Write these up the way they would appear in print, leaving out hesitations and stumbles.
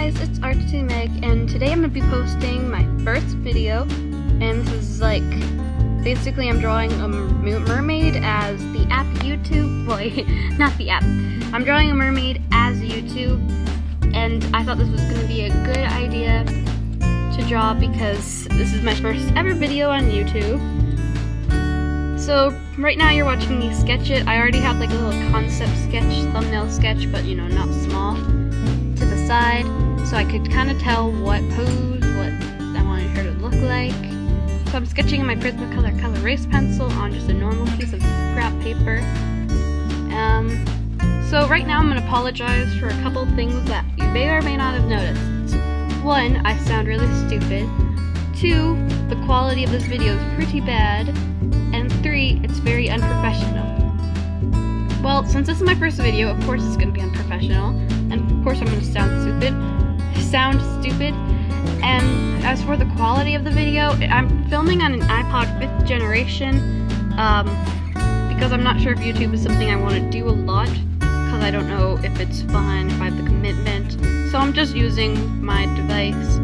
guys, it's Meg, and today I'm going to be posting my first video, and this is like, basically I'm drawing a mermaid as the app YouTube, boy, not the app, I'm drawing a mermaid as YouTube, and I thought this was going to be a good idea to draw because this is my first ever video on YouTube. So right now you're watching me sketch it. I already have like a little concept sketch, thumbnail sketch, but you know, not small, to the side, so I could kind of tell what pose, what I wanted her to look like. So I'm sketching in my Prismacolor color erase pencil on just a normal piece of scrap paper. So right now I'm going to apologize for a couple things that you may or may not have noticed. 1, I sound really stupid. 2, the quality of this video is pretty bad. And 3, it's very unprofessional. Well, since this is my first video, of course it's going to be unprofessional, and of course I'm going to sound stupid. And as for the quality of the video, I'm filming on an iPod 5th generation, because I'm not sure if YouTube is something I want to do a lot, because I don't know if it's fun, if I have the commitment. So I'm just using my device,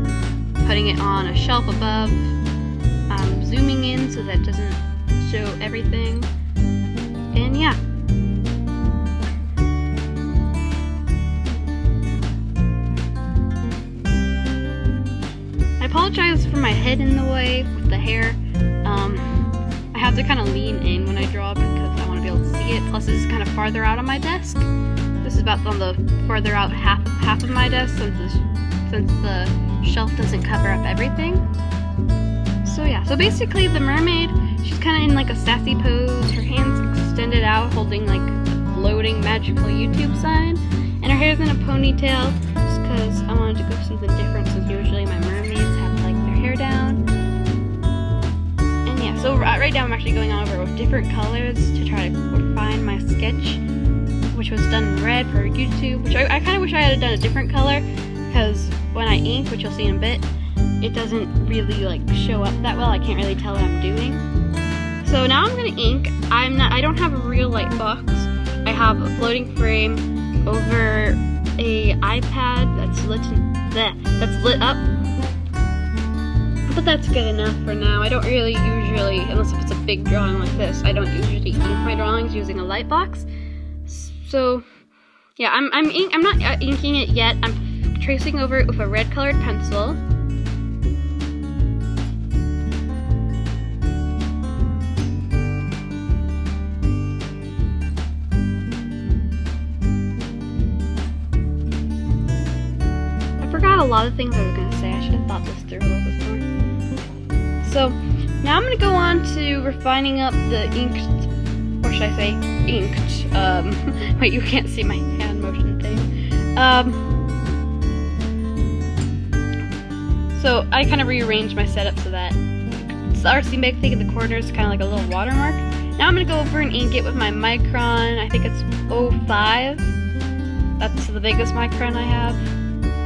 putting it on a shelf above, zooming in so that it doesn't show everything, and yeah. I apologize for my head in the way with the hair. I have to kind of lean in when I draw because I want to be able to see it, plus this is kind of farther out on my desk. This is about on the farther out half of my desk since the shelf doesn't cover up everything. So yeah, so basically the mermaid, she's kind of in like a sassy pose, her hands extended out holding like a floating magical YouTube sign, and her hair's in a ponytail just because I wanted to go something different since usually my mermaids have like their hair down. And yeah, so right now I'm actually going on over with different colors to try to refine my sketch, which was done in red for YouTube, which I kind of wish I had done a different color because when I ink, which you'll see in a bit, it doesn't really like show up that well. I can't really tell what I'm doing. So now I'm gonna ink. I don't have a real light box. I have a floating frame over a iPad that's lit up. But that's good enough for now. I don't really usually, unless if it's a big drawing like this, I don't usually ink my drawings using a light box. So yeah, I'm not inking it yet. I'm tracing over it with a red colored pencil. A lot of things I was going to say. I should have thought this through a little bit more. So now I'm going to go on to refining up the inked, or should I say inked, wait, you can't see my hand motion thing. So I kind of rearranged my setup so that it's the artsy big thing in the corner is kind of like a little watermark. Now I'm going to go over and ink it with my Micron. I think it's 05. That's the biggest Micron I have.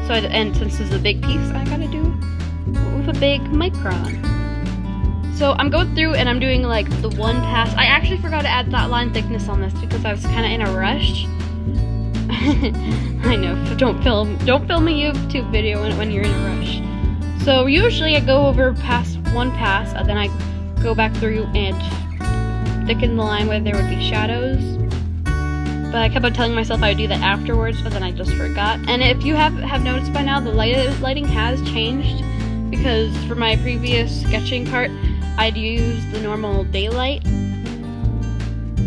So and since this is a big piece, I gotta do with a big Micron. So I'm going through and I'm doing like the one pass. I actually forgot to add that line thickness on this because I was kind of in a rush. I know, don't film a YouTube video when you're in a rush. So usually I go over past one pass, and then I go back through and thicken the line where there would be shadows. But I kept on telling myself I would do that afterwards, but then I just forgot. And if you have noticed by now, the lighting has changed, because for my previous sketching part, I'd use the normal daylight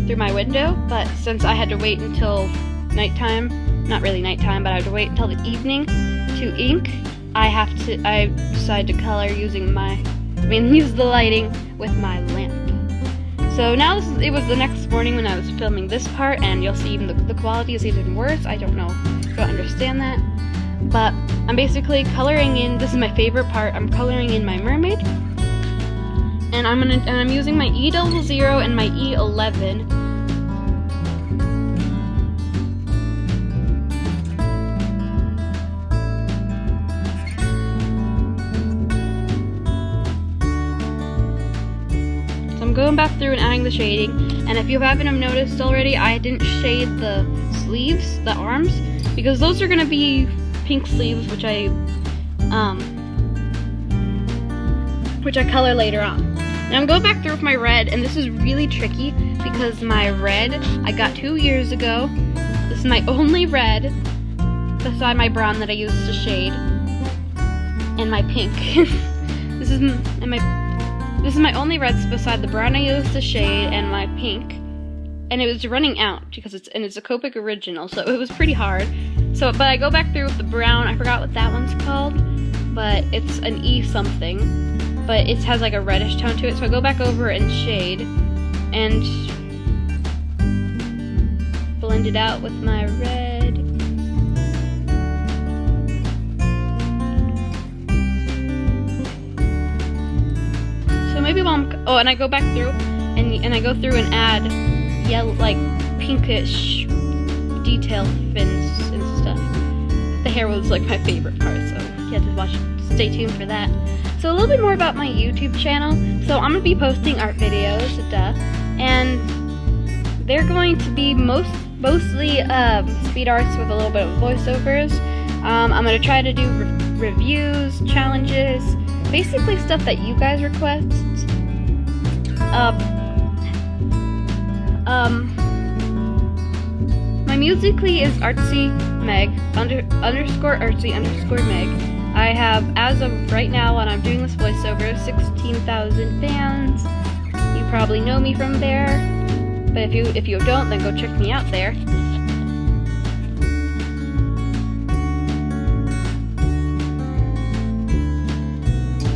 through my window, but since I had to wait until nighttime, not really nighttime, but I had to wait until the evening to ink, I decided to color use the lighting with my lamp. So now it was the next morning when I was filming this part, and you'll see even the quality is even worse. I don't know, don't understand that. But I'm basically coloring in, this is my favorite part, I'm coloring in my mermaid. And I'm using my E00 and my E11. Going back through and adding the shading, and if you haven't noticed already, I didn't shade the sleeves, the arms, because those are going to be pink sleeves, which I color later on. Now I'm going back through with my red, and this is really tricky because my red I got 2 years ago. This is my only red beside my brown that I used to shade, and my pink. This is my only reds beside the brown I used to shade and my pink, and it was running out because it's a Copic original, so it was pretty hard. So, but I go back through with the brown. I forgot what that one's called, but it's an E something, but it has like a reddish tone to it. So I go back over and shade and blend it out with my red. So maybe while and I go back through and I go through and add yellow, like pinkish detail fins and stuff. The hair was like my favorite part, so you have to stay tuned for that. So a little bit more about my YouTube channel. So I'm gonna be posting art videos, and they're going to be mostly speed arts with a little bit of voiceovers. I'm gonna try to do reviews, challenges, basically stuff that you guys request. My musically is artsy meg underscore artsy underscore meg. I have, as of right now when I'm doing this voiceover, 16,000 fans. You probably know me from there, but if you don't, then go check me out there.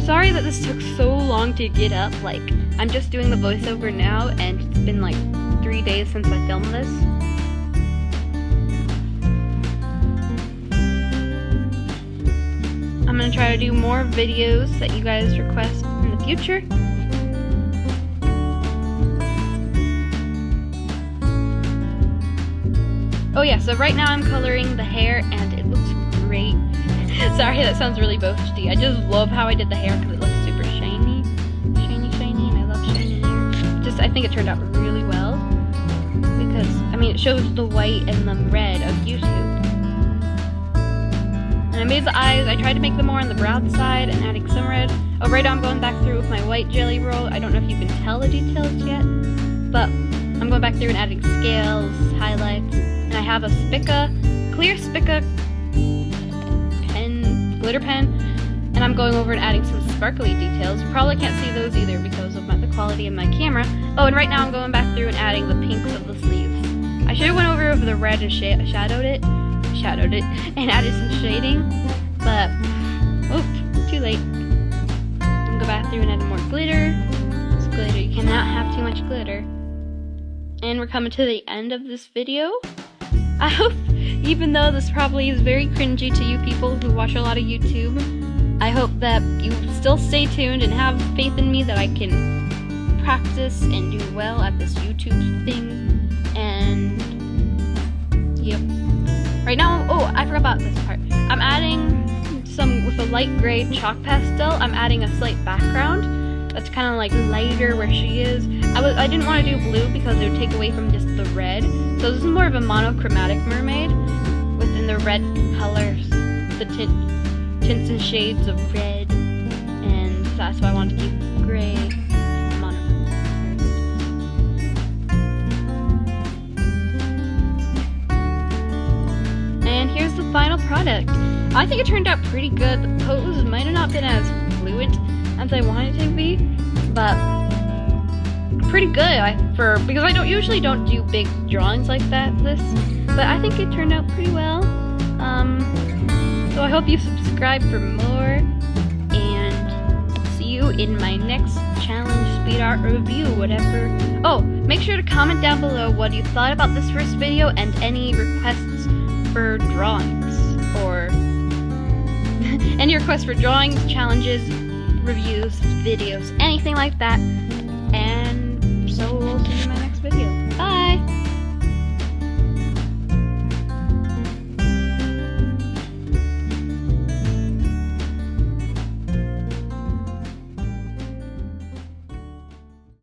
Sorry that this took so long to get up. Like, I'm just doing the voiceover now, and it's been like 3 days since I filmed this. I'm gonna try to do more videos that you guys request in the future. Oh yeah, so right now I'm coloring the hair, and it looks great. Sorry, that sounds really boasty. I just love how I did the hair because it looks super shiny, and I love shiny hair. I think it turned out really well because, I mean, it shows the white and the red of YouTube. And I made the eyes. I tried to make them more on the brown side and adding some red. Oh, right now I'm going back through with my white jelly roll. I don't know if you can tell the details yet, but I'm going back through and adding scales, highlights, and I have a spica, clear spica glitter pen, and I'm going over and adding some sparkly details. You probably can't see those either because of the quality of my camera. Oh, and right now I'm going back through and adding the pinks of the sleeves. I should have went over with the red and shadowed it, and added some shading, but oops, too late. I'm gonna go back through and add more glitter. It's glitter. You cannot have too much glitter. And we're coming to the end of this video. I hope, even though this probably is very cringy to you people who watch a lot of YouTube, I hope that you still stay tuned and have faith in me that I can practice and do well at this YouTube thing. And yep. Right now, oh, I forgot about this part. I'm adding some, with a light gray chalk pastel, I'm adding a slight background that's kind of like lighter where she is. I didn't want to do blue because it would take away from just the red. So this is more of a monochromatic mermaid within the red colors, the tints and shades of red, and that's why I wanted to keep gray monochromatic. And here's the final product. I think it turned out pretty good. The pose might have not been as fluid as I wanted it to be, but pretty good because I usually don't do big drawings like that. But I think it turned out pretty well. So I hope you subscribe for more, and see you in my next challenge speed art review, whatever. Oh, make sure to comment down below what you thought about this first video and any requests for drawings, or any requests for drawings, challenges, reviews, videos, anything like that. And